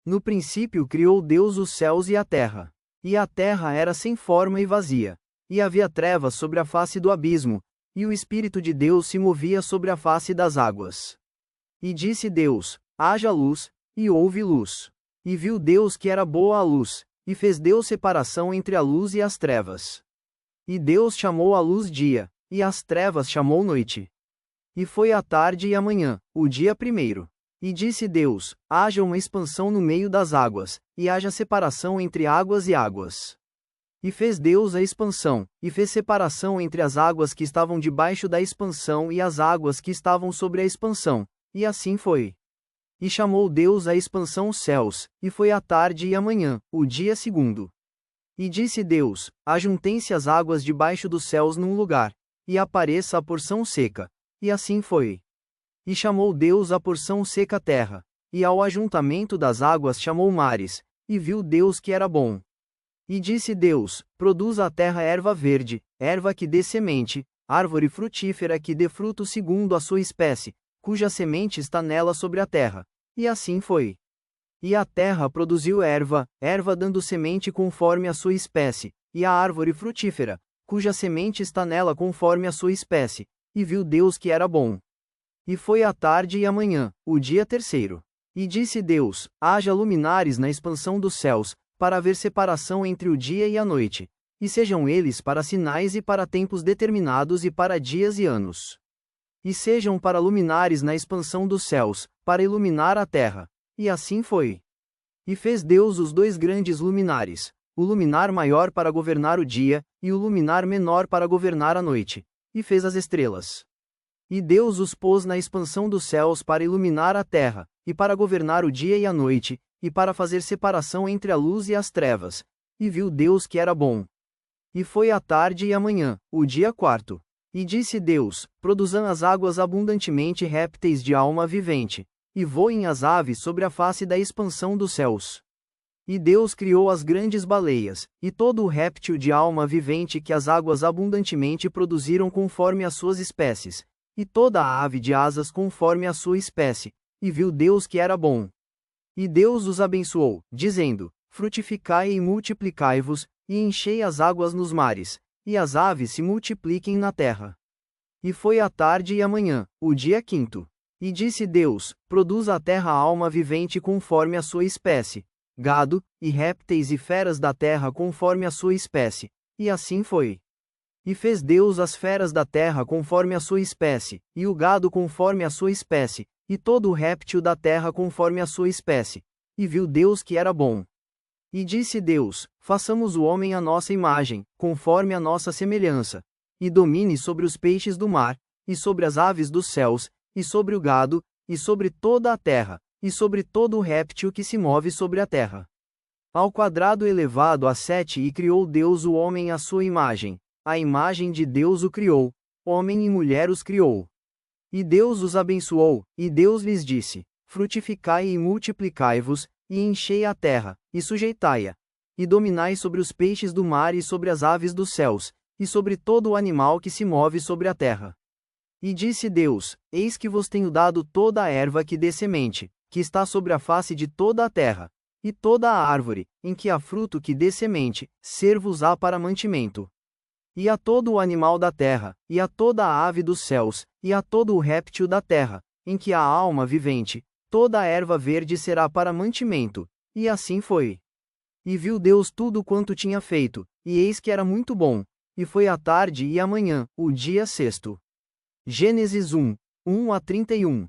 No princípio criou Deus os céus e a terra. E a terra era sem forma e vazia. E havia trevas sobre a face do abismo, e o Espírito de Deus se movia sobre a face das águas. E disse Deus: haja luz, e houve luz. E viu Deus que era boa a luz, e fez Deus separação entre a luz e as trevas. E Deus chamou a luz dia, e as trevas chamou noite. E foi a tarde e a manhã, o dia primeiro. E disse Deus: haja uma expansão no meio das águas, e haja separação entre águas e águas. E fez Deus a expansão, e fez separação entre as águas que estavam debaixo da expansão e as águas que estavam sobre a expansão, e assim foi. E chamou Deus a expansão os céus, e foi a tarde e a manhã, o dia segundo. E disse Deus: ajuntem-se as águas debaixo dos céus num lugar, e apareça a porção seca. E assim foi. E chamou Deus a porção seca terra, e ao ajuntamento das águas chamou mares, e viu Deus que era bom. E disse Deus: produza a terra erva verde, erva que dê semente, árvore frutífera que dê fruto segundo a sua espécie, cuja semente está nela sobre a terra. E assim foi. E a terra produziu erva, erva dando semente conforme a sua espécie, e a árvore frutífera, cuja semente está nela conforme a sua espécie, e viu Deus que era bom. E foi a tarde e a manhã, o dia terceiro. E disse Deus: haja luminares na expansão dos céus, para haver separação entre o dia e a noite, e sejam eles para sinais e para tempos determinados e para dias e anos. E sejam para luminares na expansão dos céus, para iluminar a terra. E assim foi. E fez Deus os dois grandes luminares, o luminar maior para governar o dia, e o luminar menor para governar a noite. E fez as estrelas. E Deus os pôs na expansão dos céus para iluminar a terra, e para governar o dia e a noite, e para fazer separação entre a luz e as trevas. E viu Deus que era bom. E foi a tarde e a manhã, o dia quarto. E disse Deus: produzam as águas abundantemente répteis de alma vivente, e voem as aves sobre a face da expansão dos céus. E Deus criou as grandes baleias, e todo o réptil de alma vivente que as águas abundantemente produziram conforme as suas espécies, e toda a ave de asas conforme a sua espécie, e viu Deus que era bom. E Deus os abençoou, dizendo: frutificai e multiplicai-vos, e enchei as águas nos mares, e as aves se multipliquem na terra. E foi a tarde e a manhã, o dia quinto. E disse Deus: produza a terra alma vivente conforme a sua espécie, gado, e répteis e feras da terra conforme a sua espécie. E assim foi. E fez Deus as feras da terra conforme a sua espécie, e o gado conforme a sua espécie, e todo o réptil da terra conforme a sua espécie. E viu Deus que era bom. E disse Deus: façamos o homem à nossa imagem, conforme a nossa semelhança, e domine sobre os peixes do mar, e sobre as aves dos céus, e sobre o gado, e sobre toda a terra, e sobre todo o réptil que se move sobre a terra. Ao quadrado elevado a 7 e criou Deus o homem à sua imagem, a imagem de Deus o criou, homem e mulher os criou. E Deus os abençoou, e Deus lhes disse: frutificai e multiplicai-vos, e enchei a terra, e sujeitai-a, e dominai sobre os peixes do mar e sobre as aves dos céus, e sobre todo o animal que se move sobre a terra. E disse Deus: eis que vos tenho dado toda a erva que dê semente, que está sobre a face de toda a terra, e toda a árvore, em que há fruto que dê semente, ser-vos-á para mantimento. E a todo o animal da terra, e a toda a ave dos céus, e a todo o réptil da terra, em que há alma vivente, toda a erva verde será para mantimento. E assim foi. E viu Deus tudo quanto tinha feito, e eis que era muito bom. E foi a tarde e a manhã, o dia sexto. Gênesis 1, 1 a 31.